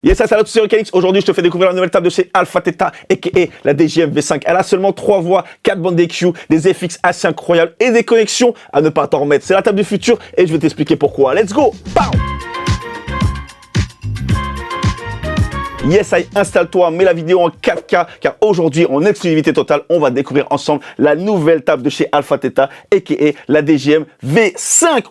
Yes, salut, c'est Eric. Aujourd'hui, je te fais découvrir la nouvelle table de chez Alpha Theta, a.k.a. la DJM V5. Elle a seulement 3 voix, 4 bandes d'EQ, des FX assez incroyables et des connexions à ne pas t'en remettre. C'est la table du futur et je vais t'expliquer pourquoi. Let's go! Pow! Yes, installe-toi, mets la vidéo en 4K car aujourd'hui, en exclusivité totale, on va découvrir ensemble la nouvelle table de chez Alpha Theta, a.k.a. la DJM V5.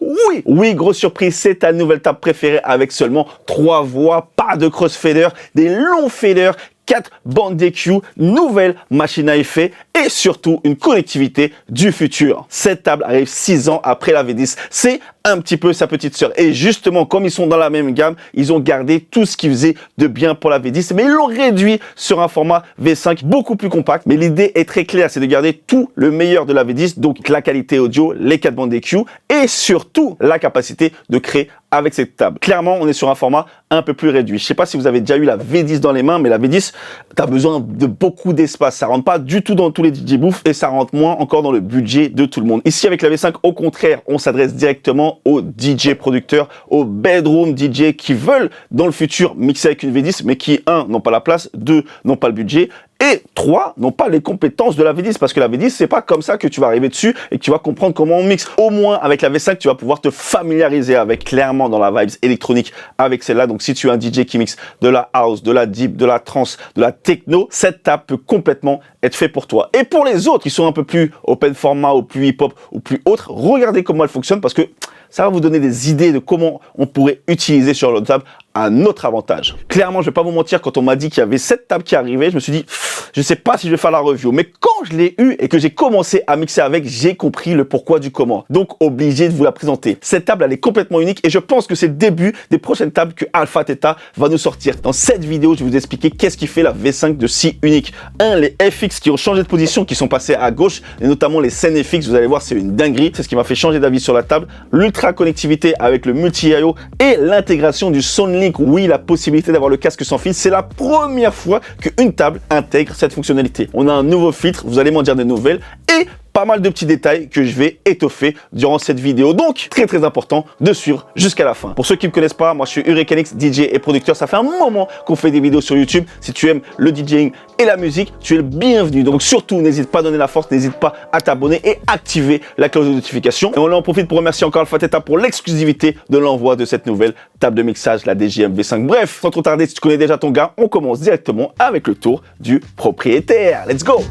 Oui, grosse surprise, c'est ta nouvelle table préférée avec seulement 3 voix, pas de crossfader, des longs faders, 4 bandes d'EQ, nouvelle machine à effet et surtout une connectivité du futur. Cette table arrive 6 ans après la V10. C'est un petit peu sa petite sœur. Et justement, comme ils sont dans la même gamme, ils ont gardé tout ce qui faisait de bien pour la V10, mais ils l'ont réduit sur un format V5 beaucoup plus compact. Mais l'idée est très claire, c'est de garder tout le meilleur de la V10, donc la qualité audio, les 4 bandes d'EQ et surtout la capacité de créer avec cette table. Clairement, on est sur un format un peu plus réduit. Je ne sais pas si vous avez déjà eu la V10 dans les mains, mais la V10, tu as besoin de beaucoup d'espace. Ça rentre pas du tout dans tous les DJ booths et ça rentre moins encore dans le budget de tout le monde. Ici, avec la V5, au contraire, on s'adresse directement aux DJ producteurs, aux bedroom DJ qui veulent, dans le futur, mixer avec une V10, mais qui, 1, n'ont pas la place, 2, n'ont pas le budget, et 3, n'ont pas les compétences de la V10, parce que la V10, c'est pas comme ça que tu vas arriver dessus et que tu vas comprendre comment on mixe. Au moins, avec la V5, tu vas pouvoir te familiariser avec, clairement, dans la vibes électronique, avec celle-là. Donc, si tu es un DJ qui mixe de la house, de la deep, de la trance, de la techno, cette table peut complètement être fait pour toi. Et pour les autres qui sont un peu plus open format, ou plus hip-hop, ou plus autres, regardez comment elle fonctionne, parce que ça va vous donner des idées de comment on pourrait utiliser sur notre table un autre avantage. Clairement, je vais pas vous mentir, quand on m'a dit qu'il y avait cette table qui arrivait, je me suis dit, je sais pas si je vais faire la review. Mais quand je l'ai eu et que j'ai commencé à mixer avec, j'ai compris le pourquoi du comment. Donc, obligé de vous la présenter. Cette table, elle est complètement unique et je pense que c'est le début des prochaines tables que Alpha Theta va nous sortir. Dans cette vidéo, je vais vous expliquer qu'est-ce qui fait la V5 de si unique. Les FX qui ont changé de position, qui sont passés à gauche, et notamment les scènes FX, vous allez voir, c'est une dinguerie. C'est ce qui m'a fait changer d'avis sur la table. L'ultra connectivité avec le multi-IO et l'intégration du SoundLink. Oui, la possibilité d'avoir le casque sans fil. C'est la première fois qu'une table intègre cette fonctionnalité. On a un nouveau filtre, vous allez m'en dire des nouvelles, et pas mal de petits détails que je vais étoffer durant cette vidéo. Donc, très important de suivre jusqu'à la fin. Pour ceux qui ne me connaissent pas, moi je suis Hurricanix, DJ et producteur. Ça fait un moment qu'on fait des vidéos sur YouTube. Si tu aimes le DJing et la musique, tu es le bienvenu. Donc surtout, n'hésite pas à donner la force, n'hésite pas à t'abonner et activer la cloche de notification. Et on en profite pour remercier encore Alpha Theta pour l'exclusivité de l'envoi de cette nouvelle table de mixage, la DJM V5. Bref, sans trop tarder, si tu connais déjà ton gars, on commence directement avec le tour du propriétaire. Let's go!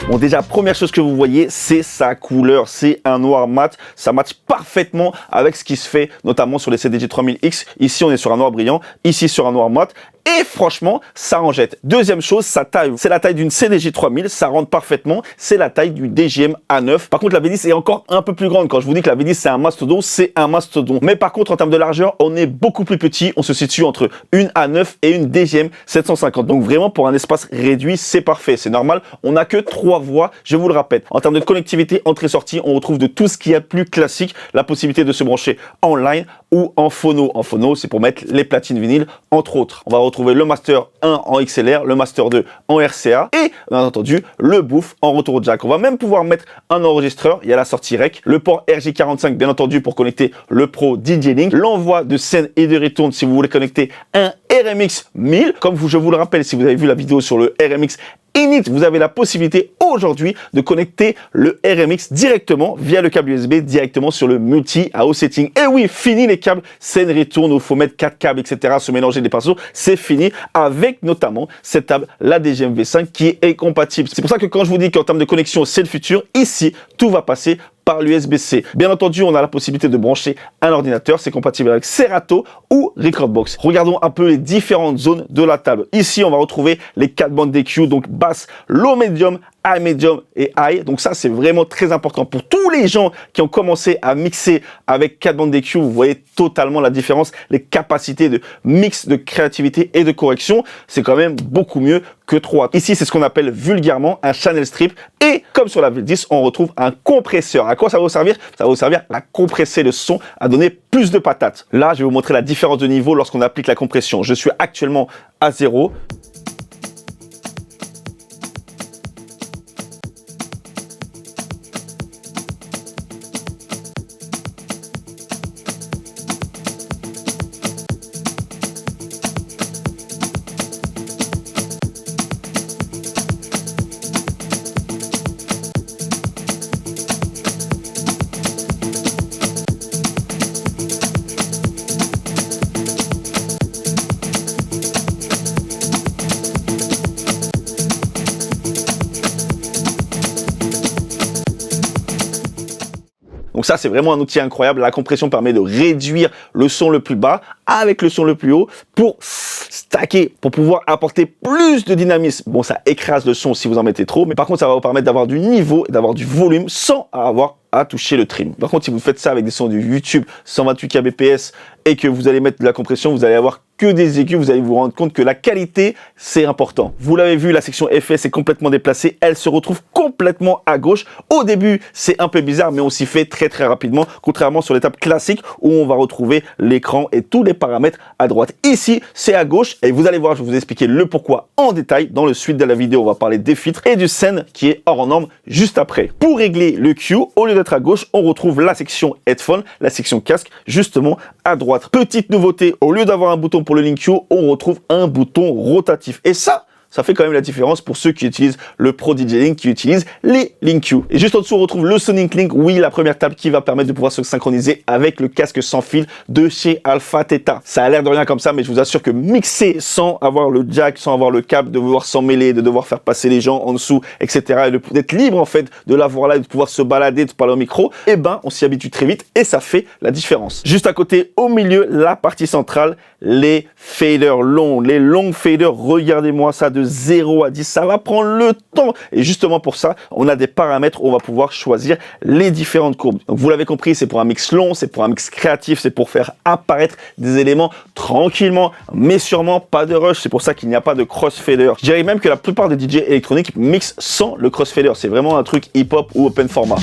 Bon, déjà, première chose que vous voyez, c'est sa couleur. C'est un noir mat. Ça matche parfaitement avec ce qui se fait, notamment sur les CDJ 3000X. Ici, on est sur un noir brillant. Ici, sur un noir mat. Et franchement, ça en jette. Deuxième chose, sa taille. C'est la taille d'une CDJ 3000. Ça rentre parfaitement. C'est la taille du DJM A9. Par contre, la V10 est encore un peu plus grande. Quand je vous dis que la V10, c'est un mastodon, c'est un mastodon. Mais par contre, en termes de largeur, on est beaucoup plus petit. On se situe entre une A9 et une DJM 750. Donc vraiment, pour un espace réduit, c'est parfait. C'est normal. On n'a que 3 voix, je vous le répète. En termes de connectivité entrée-sortie, on retrouve de tout ce qu'il y a de plus classique, la possibilité de se brancher en line ou en phono. En phono, c'est pour mettre les platines vinyles, entre autres. On va retrouver le Master 1 en XLR, le Master 2 en RCA et, bien entendu, le boost en retour jack. On va même pouvoir mettre un enregistreur. Il y a la sortie REC, le port RJ45, bien entendu, pour connecter le Pro DJ Link, l'envoi de scène et de retourne si vous voulez connecter un RMX 1000. Comme je vous le rappelle, si vous avez vu la vidéo sur le RMX Init, vous avez la possibilité aujourd'hui de connecter le RMX directement via le câble USB directement sur le multi-AO setting. Et oui, fini les câbles scène retourne où il faut mettre 4 câbles, etc., se mélanger des pinceaux. C'est fini avec notamment cette table, la DJM V5 qui est compatible. C'est pour ça que quand je vous dis qu'en termes de connexion, c'est le futur, ici, tout va passer par l'USB-C. Bien entendu, on a la possibilité de brancher un ordinateur. C'est compatible avec Serato ou Recordbox. Regardons un peu les différentes zones de la table. Ici, on va retrouver les 4 bandes d'EQ, donc basse, low, medium, high, medium et high. Donc ça, c'est vraiment très important pour tous les gens qui ont commencé à mixer avec 4 bandes d'EQ. Vous voyez totalement la différence, les capacités de mix, de créativité et de correction. C'est quand même beaucoup mieux que 3. Ici, c'est ce qu'on appelle vulgairement un channel strip. Et comme sur la V10, on retrouve un compresseur. À quoi ça va vous servir? Ça va vous servir à compresser le son, à donner plus de patates. Là, je vais vous montrer la différence de niveau lorsqu'on applique la compression. Je suis actuellement à 0. ça, c'est vraiment un outil incroyable. La compression permet de réduire le son le plus bas avec le son le plus haut pour stacker, pour pouvoir apporter plus de dynamisme. Bon, ça écrase le son si vous en mettez trop, mais par contre, ça va vous permettre d'avoir du niveau et d'avoir du volume sans avoir à toucher le trim. Par contre, si vous faites ça avec des sons du YouTube 128 kbps et que vous allez mettre de la compression, vous allez avoir que des aigus, vous allez vous rendre compte que la qualité, c'est important. Vous l'avez vu, la section effets est complètement déplacée, elle se retrouve complètement à gauche. Au début, c'est un peu bizarre, mais on s'y fait très très rapidement, contrairement sur l'étape classique où on va retrouver l'écran et tous les paramètres à droite. Ici, c'est à gauche et vous allez voir, je vais vous expliquer le pourquoi en détail. Dans le suite de la vidéo, on va parler des filtres et du scène qui est hors norme juste après. Pour régler le Q, au lieu d'être à gauche, on retrouve la section headphone, la section casque, justement à droite. Petite nouveauté, au lieu d'avoir un bouton pour le Link Q, on retrouve un bouton rotatif. Et ça fait quand même la différence pour ceux qui utilisent le Pro DJ Link, qui utilisent les Link Q. Et juste en dessous, on retrouve le Sonic Link, oui, la première table qui va permettre de pouvoir se synchroniser avec le casque sans fil de chez Alpha Theta. Ça a l'air de rien comme ça, mais je vous assure que mixer sans avoir le jack, sans avoir le câble, de devoir s'en mêler, de devoir faire passer les gens en dessous, etc., et d'être libre en fait de l'avoir là, et de pouvoir se balader, de parler au micro, eh ben, on s'y habitue très vite et ça fait la différence. Juste à côté, au milieu, la partie centrale, les faders longs, les longs faders, regardez-moi ça de 0 à 10, ça va prendre le temps. Et justement pour ça, on a des paramètres où on va pouvoir choisir les différentes courbes. Donc vous l'avez compris, c'est pour un mix long, c'est pour un mix créatif, c'est pour faire apparaître des éléments tranquillement, mais sûrement pas de rush. C'est pour ça qu'il n'y a pas de crossfader. Je dirais même que la plupart des DJ électroniques mixent sans le crossfader. C'est vraiment un truc hip-hop ou open format.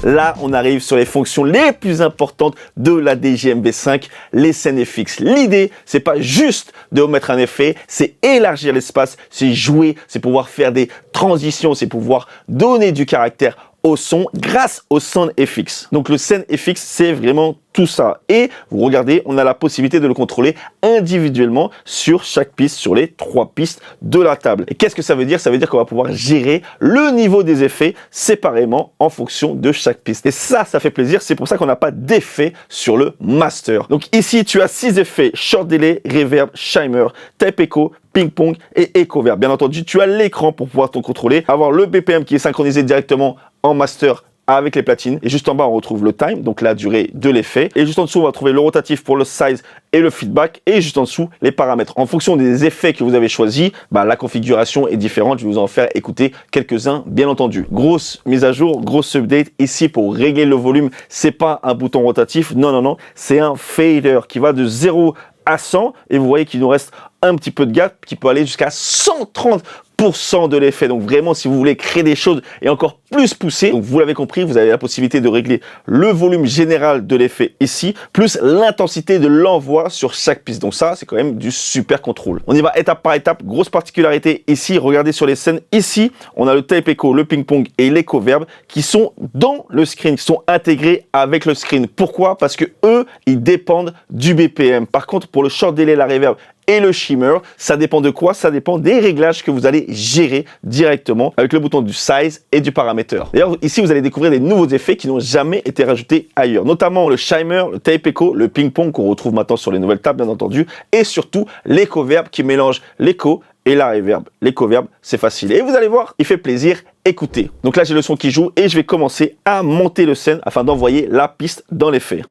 Là, on arrive sur les fonctions les plus importantes de la DJM V5, les scènes FX. L'idée, c'est pas juste de mettre un effet, c'est élargir l'espace, c'est jouer, c'est pouvoir faire des transitions, c'est pouvoir donner du caractère au son grâce au Sound FX. Donc le Sound FX, c'est vraiment tout ça. Et vous regardez, on a la possibilité de le contrôler individuellement sur chaque piste, sur les 3 pistes de la table. Et qu'est-ce que ça veut dire? Ça veut dire qu'on va pouvoir gérer le niveau des effets séparément en fonction de chaque piste. Et ça fait plaisir. C'est pour ça qu'on n'a pas d'effet sur le master. Donc ici, tu as 6 effets: short delay, reverb, shimmer, type echo, ping-pong et echo-verb. Bien entendu, tu as l'écran pour pouvoir t'en contrôler, avoir le BPM qui est synchronisé directement en master avec les platines. Et juste en bas, on retrouve le time, donc la durée de l'effet. Et juste en dessous, on va trouver le rotatif pour le size et le feedback. Et juste en dessous, les paramètres. En fonction des effets que vous avez choisis, la configuration est différente. Je vais vous en faire écouter quelques-uns, bien entendu. Grosse mise à jour, grosse update. Ici, pour régler le volume, c'est pas un bouton rotatif. Non, non, non. C'est un fader qui va de 0 à 100. Et vous voyez qu'il nous reste un petit peu de gap qui peut aller jusqu'à 130% de l'effet. Donc vraiment, si vous voulez créer des choses et encore plus pousser, donc vous l'avez compris, vous avez la possibilité de régler le volume général de l'effet ici, plus l'intensité de l'envoi sur chaque piste. Donc ça, c'est quand même du super contrôle. On y va étape par étape. Grosse particularité ici, regardez sur les scènes. Ici, on a le type echo, le ping-pong et l'écho-verb qui sont dans le screen, qui sont intégrés avec le screen. Pourquoi? Parce que eux, ils dépendent du BPM. Par contre, pour le short delay, la reverb et le shimmer, ça dépend de quoi? Ça dépend des réglages que vous allez gérer directement avec le bouton du size et du paraméteur. D'ailleurs, ici, vous allez découvrir des nouveaux effets qui n'ont jamais été rajoutés ailleurs, notamment le shimmer, le type echo, le ping-pong qu'on retrouve maintenant sur les nouvelles tables, bien entendu, et surtout l'écho-verb qui mélange l'écho et la reverb. L'écho-verb, c'est facile. Et vous allez voir, il fait plaisir. Écoutez. Donc là, j'ai le son qui joue et je vais commencer à monter le scène afin d'envoyer la piste dans l'effet.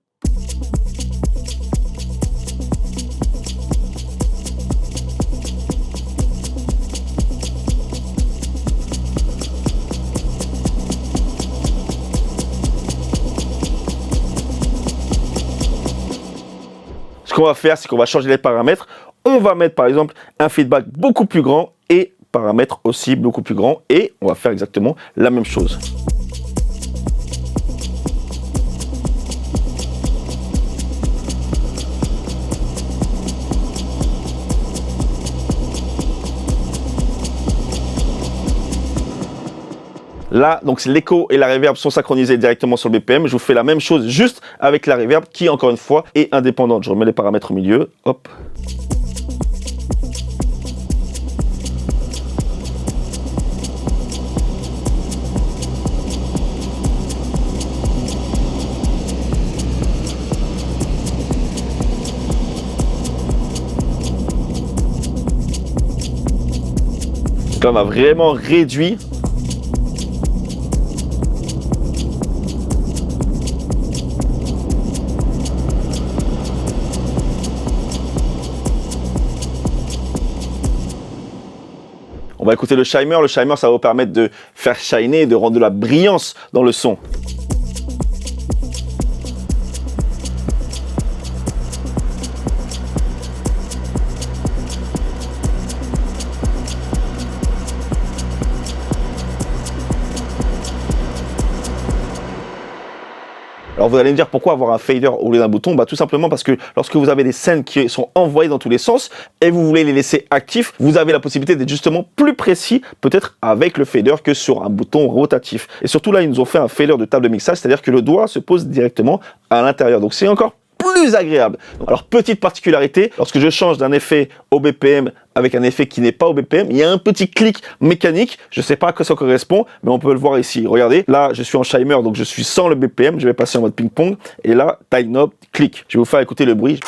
Ce qu'on va faire, c'est qu'on va changer les paramètres. On va mettre par exemple un feedback beaucoup plus grand et paramètres aussi beaucoup plus grand. Et on va faire exactement la même chose. Là, donc l'écho et la reverb sont synchronisés directement sur le BPM. Je vous fais la même chose juste avec la reverb qui, encore une fois, est indépendante. Je remets les paramètres au milieu. Hop. Là, on a vraiment réduit. On va écouter le Shimer. Le Shimer, ça va vous permettre de faire shiner, de rendre de la brillance dans le son. Alors vous allez me dire pourquoi avoir un fader au lieu d'un bouton? Tout simplement parce que lorsque vous avez des scènes qui sont envoyées dans tous les sens et vous voulez les laisser actifs, vous avez la possibilité d'être justement plus précis peut-être avec le fader que sur un bouton rotatif. Et surtout là, ils nous ont fait un fader de table de mixage, c'est-à-dire que le doigt se pose directement à l'intérieur. Donc c'est encore plus agréable. Alors petite particularité, lorsque je change d'un effet au BPM avec un effet qui n'est pas au BPM, il y a un petit clic mécanique, je ne sais pas à quoi ça correspond, mais on peut le voir ici. Regardez, là je suis en Shimer, donc je suis sans le BPM, je vais passer en mode ping-pong, et là, time knob, clic. Je vais vous faire écouter le bruit.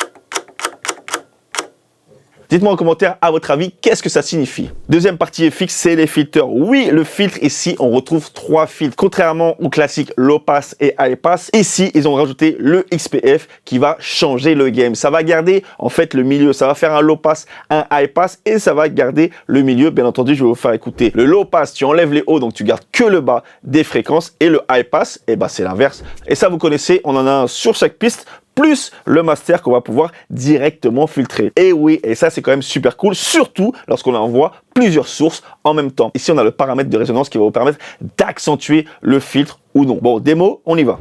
Dites-moi en commentaire, à votre avis, qu'est-ce que ça signifie? Deuxième partie FX, c'est les filters. Oui, le filtre, ici, on retrouve 3 filtres. Contrairement au classique low pass et high pass, ici, ils ont rajouté le XPF qui va changer le game. Ça va garder, en fait, le milieu. Ça va faire un low pass, un high pass et ça va garder le milieu. Bien entendu, je vais vous faire écouter. Le low pass, tu enlèves les hauts, donc tu gardes que le bas des fréquences. Et le high pass, c'est l'inverse. Et ça, vous connaissez, on en a un sur chaque piste, plus le master qu'on va pouvoir directement filtrer. Et oui, et ça c'est quand même super cool, surtout lorsqu'on envoie plusieurs sources en même temps. Ici on a le paramètre de résonance qui va vous permettre d'accentuer le filtre ou non. Bon, démo, on y va.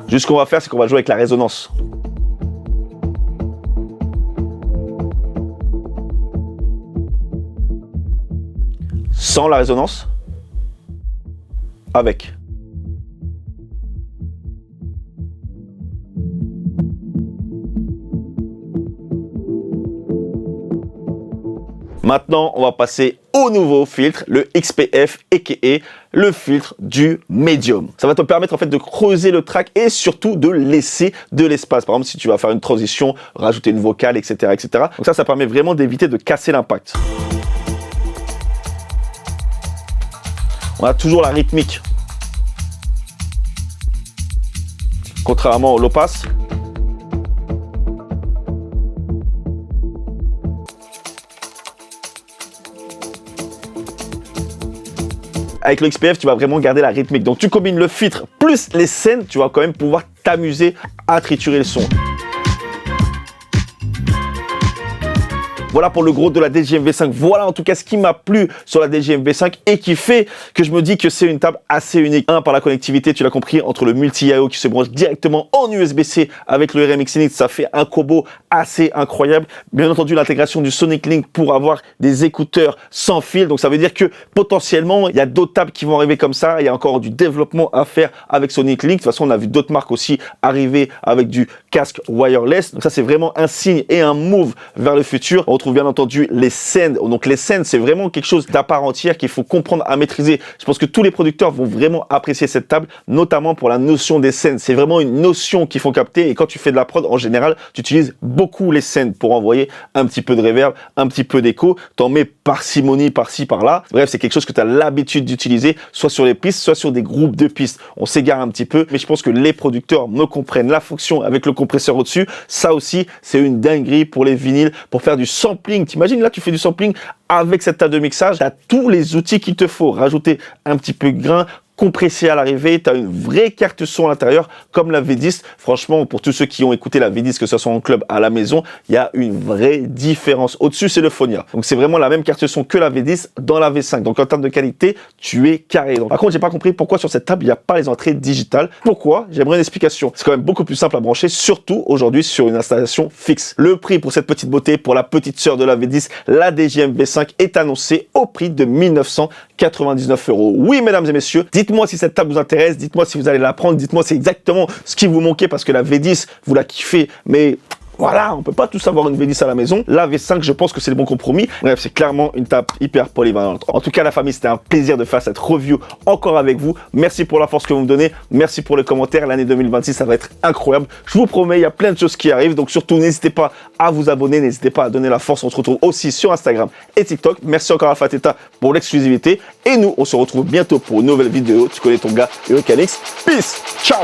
Juste ce qu'on va faire, c'est qu'on va jouer avec la résonance. Sans la résonance, avec. Maintenant, on va passer au nouveau filtre, le XPF, aka le filtre du médium. Ça va te permettre en fait de creuser le track et surtout de laisser de l'espace. Par exemple, si tu vas faire une transition, rajouter une vocale, etc., etc. Donc ça permet vraiment d'éviter de casser l'impact. On a toujours la rythmique. Contrairement au low pass. Avec le XPF, tu vas vraiment garder la rythmique. Donc tu combines le filtre plus les scènes, tu vas quand même pouvoir t'amuser à triturer le son. Voilà pour le gros de la DJM V5. Voilà en tout cas ce qui m'a plu sur la DJM V5 et qui fait que je me dis que c'est une table assez unique. Un, par la connectivité, tu l'as compris, entre le multi-IO qui se branche directement en USB-C avec le RMX Init, ça fait un combo assez incroyable. Bien entendu, l'intégration du Sonic Link pour avoir des écouteurs sans fil. Donc ça veut dire que potentiellement, il y a d'autres tables qui vont arriver comme ça. Il y a encore du développement à faire avec Sonic Link. De toute façon, on a vu d'autres marques aussi arriver avec du casque wireless. Donc ça, c'est vraiment un signe et un move vers le futur. On retrouve bien entendu les scènes. Donc les scènes, c'est vraiment quelque chose d'à part entière qu'il faut comprendre à maîtriser. Je pense que tous les producteurs vont vraiment apprécier cette table, notamment pour la notion des scènes. C'est vraiment une notion qu'il faut capter et quand tu fais de la prod, en général, tu utilises beaucoup les scènes pour envoyer un petit peu de reverb, un petit peu d'écho. T'en mets parcimonie par-ci, par-là. Bref, c'est quelque chose que tu as l'habitude d'utiliser, soit sur les pistes, soit sur des groupes de pistes. On s'égare un petit peu, mais je pense que les producteurs me comprennent. La fonction avec le compresseur au-dessus, ça aussi, c'est une dinguerie pour les vinyles, pour faire du sampling. T'imagines, là, tu fais du sampling avec cette table de mixage, tu as tous les outils qu'il te faut. Rajouter un petit peu de grain, compressé à l'arrivée, tu as une vraie carte son à l'intérieur comme la V10. Franchement, pour tous ceux qui ont écouté la V10, que ce soit en club, à la maison, il y a une vraie différence. Au-dessus, c'est le Phonia. Donc, c'est vraiment la même carte son que la V10 dans la V5. Donc, en termes de qualité, tu es carré. Donc, par contre, j'ai pas compris pourquoi sur cette table, il n'y a pas les entrées digitales. Pourquoi? J'aimerais une explication. C'est quand même beaucoup plus simple à brancher, surtout aujourd'hui sur une installation fixe. Le prix pour cette petite beauté, pour la petite sœur de la V10, la DJM V5, est annoncé au prix de 1999 €. Oui, mesdames et messieurs, dites-moi si cette table vous intéresse, dites-moi si vous allez la prendre, dites-moi c'est exactement ce qui vous manquait parce que la V10, vous la kiffez, mais voilà, on peut pas tous avoir une V10 à la maison. La V5, je pense que c'est le bon compromis. Bref, c'est clairement une table hyper polyvalente. En tout cas, la famille, c'était un plaisir de faire cette review encore avec vous. Merci pour la force que vous me donnez. Merci pour les commentaires. L'année 2026, ça va être incroyable. Je vous promets, il y a plein de choses qui arrivent. Donc surtout, n'hésitez pas à vous abonner. N'hésitez pas à donner la force. On se retrouve aussi sur Instagram et TikTok. Merci encore à Alpha Theta pour l'exclusivité. Et nous, on se retrouve bientôt pour une nouvelle vidéo. Tu connais ton gars, Eurocalix. Peace. Ciao.